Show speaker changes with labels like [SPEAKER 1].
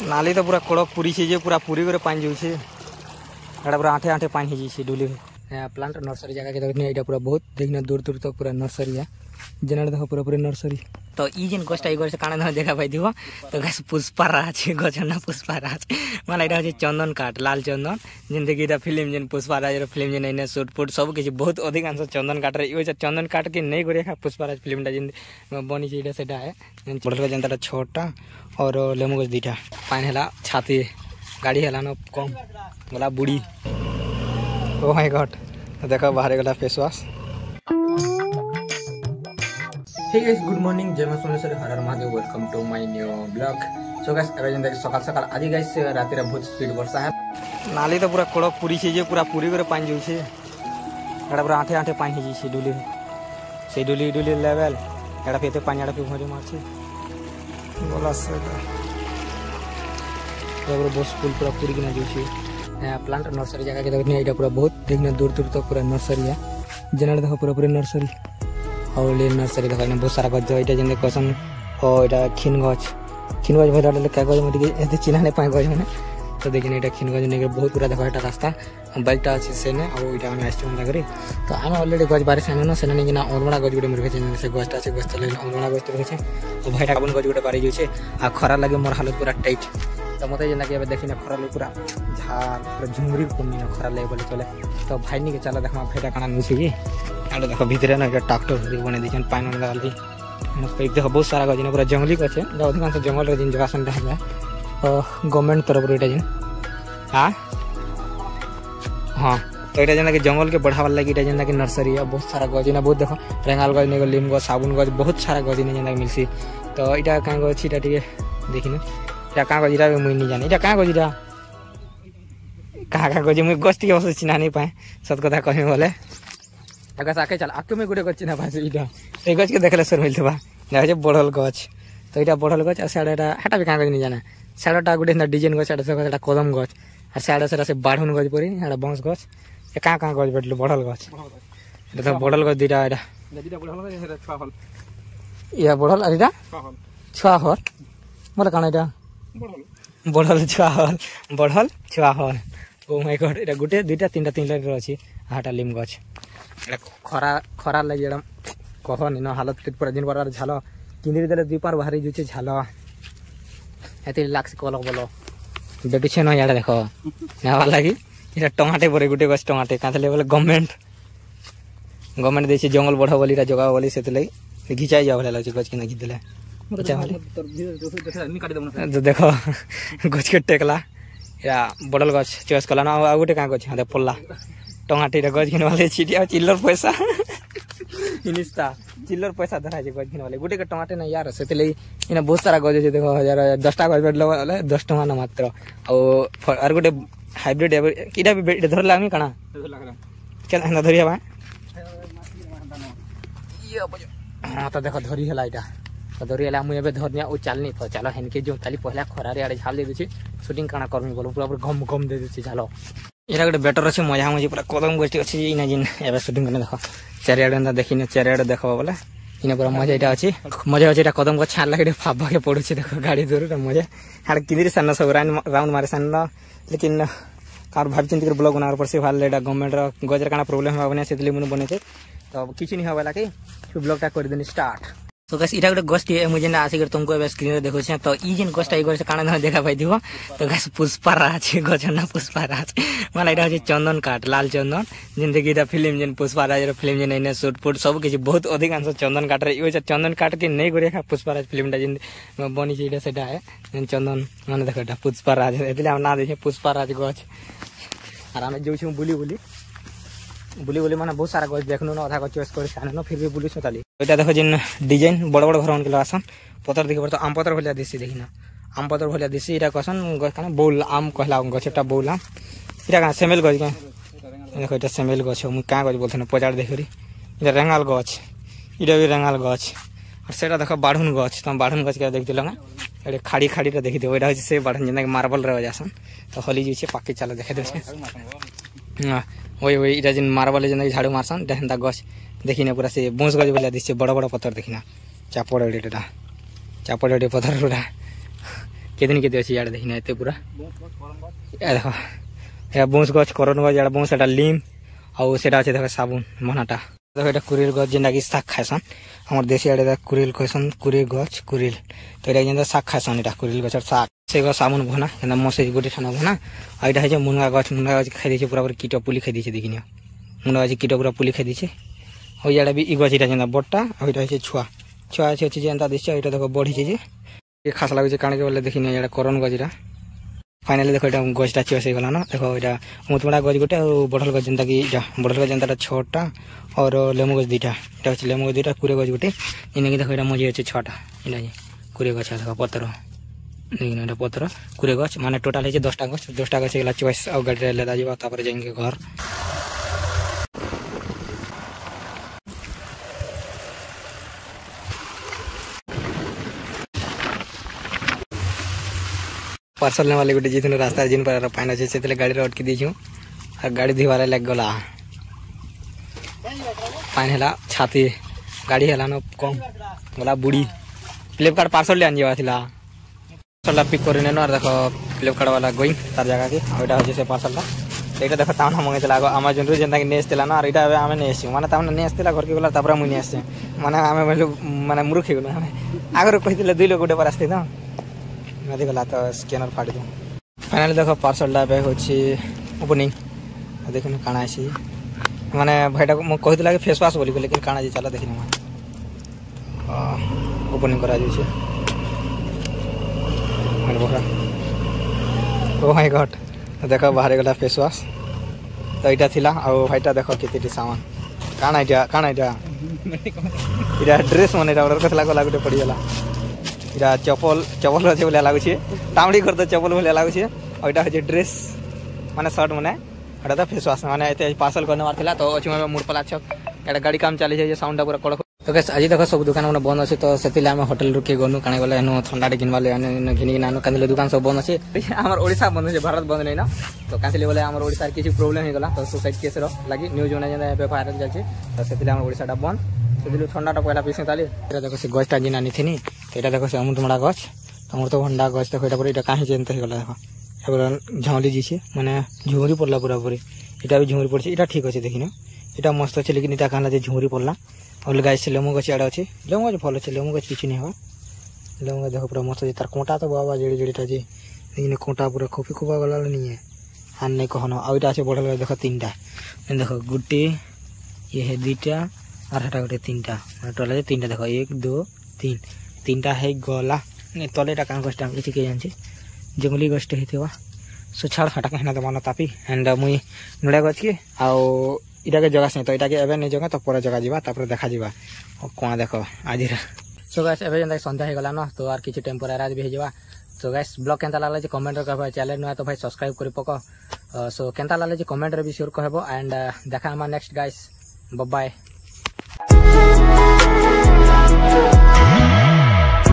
[SPEAKER 1] नाली तो पूरा कड़क पूरी छे पूरा पूरी करे पानी जाऊे एटा पूरा आठे आठे पानी हो डुली प्लांट नर्सरी जगह के देखने पूरा बहुत देखने दूर दूर तक पूरा नर्सरी है जेना देखो पूरा पूरा नर्सरी तो ई जेन गछटा ई गछ काना देखा पाई दिबो तो गछ पुष्पाराज गछना पुष्पाराज माने एटा चंदन काठ लाल चंदन जिंदगी दा फिल्म जेन पुष्पाराज रो फिल्म जेन इने शूट फुट सब किछि बहुत अधिकांश चंदन काठ रे ई चंदन काठ के नहीं करे पुष्पाराज फिल्म दा जेन बनी छै एटा सेटा है बड़का जनता छोटा और लेमु गछ दीटा पानी हला छाती गाड़ी हला न कम गला बुड़ी ओ माय गॉड देखो बाहर गला face wash hey guys good morning जय मां सोनेश्वर हर हर Mahadev welcome to my new blog so guys एबे जंदा सकाल सकाल आज गाइस राति रे बहुत स्पीड वर्षा है नाली तो पूरा कड़क पूरी छे पूरा पूरी करे पानी जाऊ छे एटा पूरा आठे आठे पानी हो छे डुली से डुली डुली लेवल एटा पेते पानी एटा पे भरी मार छे बोला से एबरो बस पुल पूरा पूरी के ना जाऊ छे प्लांट नर्सरी जगह के देखने एटा पूरा बहुत देखने दूर दूर तक पूरा नर्सरी है जेना देखो पूरा पूरा नर्सरी और ले नर्सरी देखा बहुत सारा गज एटा जेने कसन और एटा खिन गज भरले का गज मति एते चिन्हा नै पाए गज माने तो देखिन एटा खिन गज ने बहुत पूरा देखा एटा रास्ता बाइकटा अछि सेने और एटा हम आस्टम लागरे तो हम ऑलरेडी गज बारे साने न सेने निना ओरमणा गज गुडे मरके छे से गजटा से गज तले ओरमणा गज तो छे और भाईटा अपन गज गुडे बारे जो छे आ खरा लागे मोर हालत पूरा टाइट तो मते जेना के देखिना खरा ले पूरा झार पूरा झुमरी कोनी न खरा ले बोले चले तो भाई नि के चला देखमा भाईटा काना नुसी की आलो देखो भीतर ना ट्रैक्टर बने दिछन पानी लगा ली मस्त एक देखो बहुत सारा गजने पूरा जंगली कछे अधिकांश जंगल रे जिन जगह सन रहला गवर्नमेंट तरफ रे जिन हां हां तो एटा जेना के जंगल के बढ़ावा लागि एटा जेना के नर्सरी है बहुत सारा गजने बहुत देखो रेंगाल गज ने लीम गज साबुन गज बहुत सारा गजने जेना मिलसी तो एटा का गज छिटा टिके देखिन एटा का गजरा मुई नि जाने एटा का गजरा का गज मुई गज टिके बस चिन्हा नहीं पाए सत कथा कहमे बोले अगर आके चल आके में गुडे गछ ना भाई इटा ए गछ के देखले सर मिलतबा ना जे बढ़ल गछ तो इटा बढ़ल गछ आ साडेटा हटा भी का गछ नहीं जाना साडेटा गुडे ना डिजाइन गछ साडे से कदम गछ आ साडे से बाढुन गछ परी हाडा बांस गछ ए का गछ बेटलो बढ़ल गछ एटा तो बढ़ल गछ दिटा एटा दिटा बढ़ल गछ एटा छवा हल या बढ़ल अरिटा छवा हल मोला काना एटा बढ़ल छवा हल बढ़ल छवा हल ओ माय गॉड एटा गुटे दुटा तीनटा तीनटा रे अछि हाटा लिम गछ खरा खरा लगे एकदम कह नि न हालत पूरा दिन बार झाल किंदरी देले दुई पार बाहरी जुचे झाल एते लाक्स कल बोलो बेटी छे न याडा देखो नावा लागी एटा टमाटे परे गुटे गछ टमाटे काथले बोले गवर्नमेंट देछि जंगल बढ़ा बोलीरा जगह बोली सेते लई घिचाई जा बोले गछ के ना घिचले देखो गछ के टेकला या बडल गछ चॉइस कला ना आ गुटे का गछ हाते पल्ला टमाटे गज घिन वाले छिटिया चिल्लर पैसा इनिस्ता चिल्लर पैसा धरा जे गज घिन वाले गुटे के टमाटे ना यार सेते लई इना बहुत सारा गज जे देखो 10 टा गज बेडलो वाले 10 टका ना मात्र और गुटे हाइब्रिड किडा भी धर लामी कणा केना ना धरिया बा ये हां तो देखो धरी हला इटा तो धरी हला मु एबे धरनिया ओ चालनी तो चलो हेनके जो ताली पहला खरा रे आड़े झाल दे देछि शूटिंग काना करमी बोलो पूरा घम घम दे देछि झालो एरा गोटे बेटर अच्छे मजा मजी पूरा कदम गोष्ठी अच्छी इना जिन एबे शूटिंग करने देखो चारियाडे देखिने चारियाडे देखो बोले इना पूरा मजा एटा अच्छी मजा अच्छी कदम को छान लगे फाबा के पड़ुछि देखो गाड़ी दूर मजा हाड़ किंदरी सन सब राउंड मारे सन लेकिन कार भाब चिंत कर ब्लॉग बनार पर से भाल एटा गवर्नमेंट रो गजर काना प्रॉब्लम होबने सेतली मुन बने छे तो किछि नि होबला के ब्लॉगटा कर देनी स्टार्ट तो गाइस इटा गोटे गछटी मुझे ना आसी कर तुमको एबे स्क्रीन रे देखो छे तो ई जेन गछटा ई गछ काना देखा पाई दिबो तो गाइस पुष्पाराज गछना पुष्पाराज माने एटा हो चंदन काठ लाल चंदन जिंदगी दा फिल्म जेन पुष्पाराज रो फिल्म जेन इने शूट फुट सब किछि बहुत अधिकांश चंदन काठ रे ई चंदन काठ के नहीं करे पुष्पाराज फिल्म दा जेन बनी छै एटा सेटा है चंदन माने देखो एटा पुष्पाराज एतले हम ना देखे पुष्पाराज गछ आर हम जो छु बुली माने बहुत सारा गछ देखनो न आधा गछ चॉइस कर साने न फिर भी बुली सताली एटा देखो जिन डिजाइन बड़ बड़ घर मन के आसन पतर देखि परतो आम पतर भलिया दिसी देखिना आम पतर भलिया दिसी एटा कसन गछ काना बौल आम कहला गछटा बौल आम एटा का सेमेल गछ के देखो एटा सेमेल गछ मु का गछ बोलथन पजाड़ देखरी एटा रेंगाल गछ एटा भी रेंगाल गछ और सेटा देखो बाढुन गछ त बाढुन गछ के देख दिलंगा एटा खाड़ी खाड़ी रे देखि देबो एटा होय से बाढुन जेना मार्बल रे जासन तो हली जे छे पाके चला देखे दे छे हां ओई इटा जिन मार्बल जेना झाड़ू मारसन देहंदा गछ देखिने पूरा से बोंस गज बोला दिसे बड़ बड़ पत्थर देखिना चापड़ एटा पत्थर उड़ा केदिन के अच्छी यार देखना एते पूरा देखो या बौंस गछ करन गछ यार बौंस एटा लीम आउ सेटा अछि देखो साबुन मनाटा देखो एटा कुरिल गछ जेना कि साग खाइसन हमर देसी आड़े दा कुरिल कहसन कुरिल गछ कुरिल तो एटा जेना साग खाइसन एटा कुरिल गछर साग से गछ साबुन भना जेना मसे गोटे ठाना भना आ एटा हे मुनगा गछ खाइ दिछे पूरा पूरा कीट पुली खाइ दिछे देखिनियो मुनगा गछ कीट पूरा पुली खाइ दिछे हो याडा भी इ गछ एटा जेना बट्टा आ एटा हे छुआ छुआ अछि जेनता दिछे एटा देखो बढ़ी छे जे ये खास लागे छे काने के बोले देखिनियो याडा करन गछरा फाइनली देखो एटा गछटा चेस हे गला ना देखो एटा मुतबड़ा गछ गोटे और बढ़ल गछ जनता की बढ़ल गछ जनता 6टा और लेमु गछ 2टा एटा अछि लेमु गछ 2टा कुरे गछ गोटे इने की देखो एटा मजे अछि 6टा इना जे कुरे गछ देखो पत्र देखिन एटा पत्र कुरे गछ माने टोटल हे 10टा गछ गेला चॉइस और गाड़ी ले दा जीवा तापर जाएंगे घर पार्सल ने वाले गोटे जितने रास्ता जिन पर पाइन अच्छे से गाड़ी अटकी दी और गाड़ी धीवारे लग गला पाइन है छाती गाड़ी है ना कम गला बुढ़ी फ्लिपकार्ट पार्सल ले आनी पार्सल पिक कर देखो फ्लिपकार्ट वाला गोई तार जगह की वोटा हो से पार्सल ये देखो ताम मंगे आगे अमेजन रू जेनता नेसला ना और आम नहीं माने ताम नेसला घर के गला मुझे आसे माने आम माने मूर्ख हो गला आगे कही 2 लोग गोटे पर आसते ना नदी गला तो स्कैनर फाड़ी दो फाइनली देखो पार्सल बैग होची ओपनिंग देखिन काना आसी माने भाईटा मो कहितला कि फेस वॉश बोली लेकिन काना जे चला देखिन ओपनिंग करा जे छै मन बोरा ओ माय गॉड देखो बाहर गला फेस वॉश तो इटा थिला और भाईटा देखो केते सामान काना इटा ड्रेस मने ऑर्डर करला गला गोटे पड़ी गला इरा चपल अच्छे बोले लगुचे टामड़ी कर तो चपल बोले लगुचे और इटा हे ड्रेस माने शर्ट माने एटा तो फेस वॉश माने एते पार्सल करने वाला थिला तो अछि में मुरपला छक एटा गाड़ी काम चली जाय साउंड पूरा कड़क तो गाइस आज देखो सब दुकान बंद अछि तो सेतिले हम होटल रुके गनु काने गले एनो ठंडा टे किनवाले एनो घिनी नानो कांदले दुकान सब बंद अछि हमर ओडिसा बंद अछि भारत बंद नै ना तो कांदले बोले हमर ओडिसा किछि प्रॉब्लम हे गला तो सुसाइड केस रो लागि न्यूज होना जे पे वायरल जाय छै तो सेतिले हमर ओडिसा बंद से ठंडा पहला पीस ताली देखो से गछटा जिना निथिनी एटा देखो से अमृतमड़ा गछ अमृतभंडा गछ देखो एटा पर कहीं जेनते गला देखो एबरा झाउली जी माने झुमरी पड़ला पूरा पूरी एटा भी झुमरी पड़छ एटा ठीक अछि देखिनो एटा मस्त अछि लेकिन एटा कहला जे झुमरी पड़ला और गाइस लेमु गछ एटा अछि लेमु गछ फल अछि लेमु गछ किछ नै हो लेमु गछ देखो पूरा मस्त तार कोंटा तो बाबा जेडी जेडीटा जे लेकिन कोंटा पूरा खोपी खोपा गला नहीं है हां नै कहनो आ एटा अछि बढ़ल देखो 3टा देखो गुटी ये है 2टा और हटा गोटे 3टा टोटल 3टा देखो 1 2 3 3टा है गला ने तलेटा कान गछटा किछि के जानछि जंगली गछटे हेथिवा सो छाड़ हटा कहना दमान तापी एंड मुई नडा गछ के आउ इटा के जगह से तो इटा के एबे नै जगह तो पर जगह जीवा तापर देखा जीवा कोन देखो आजिरा सो गाइस एबे जंदा संध्या हे गला न तो आर किछि टेम्पररी आज भी जीवा तो गाइस ब्लॉग केनता लागले जे कमेंट रे कहबा चैनल न तो भाई सब्सक्राइब करि पको सो केनता लागले जे कमेंट रे भी शेयर कहबो एंड देखा हम नेक्स्ट गाइस बाय बाय